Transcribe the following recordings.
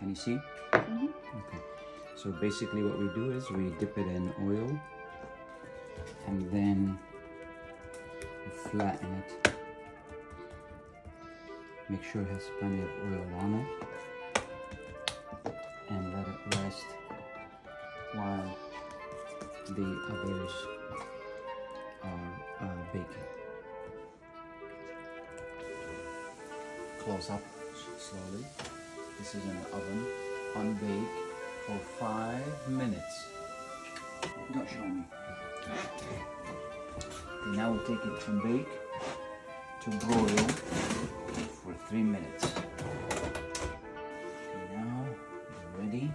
Can you see? Mm-hmm. Okay. So basically what we do is we dip it in oil and then flatten it. Make sure it has plenty of oil on it and let it rest while the others are baking. Close up slowly. This is in the oven on bake for 5 minutes. Don't show me. Okay, now we take it from bake to broil for 3 minutes. Okay, now we're ready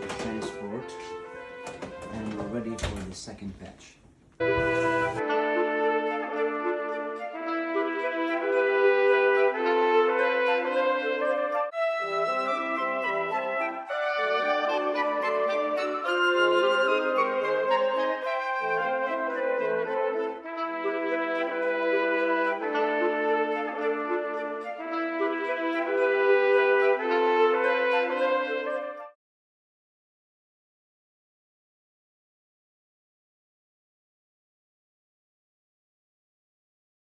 to transport and we're ready for the second batch.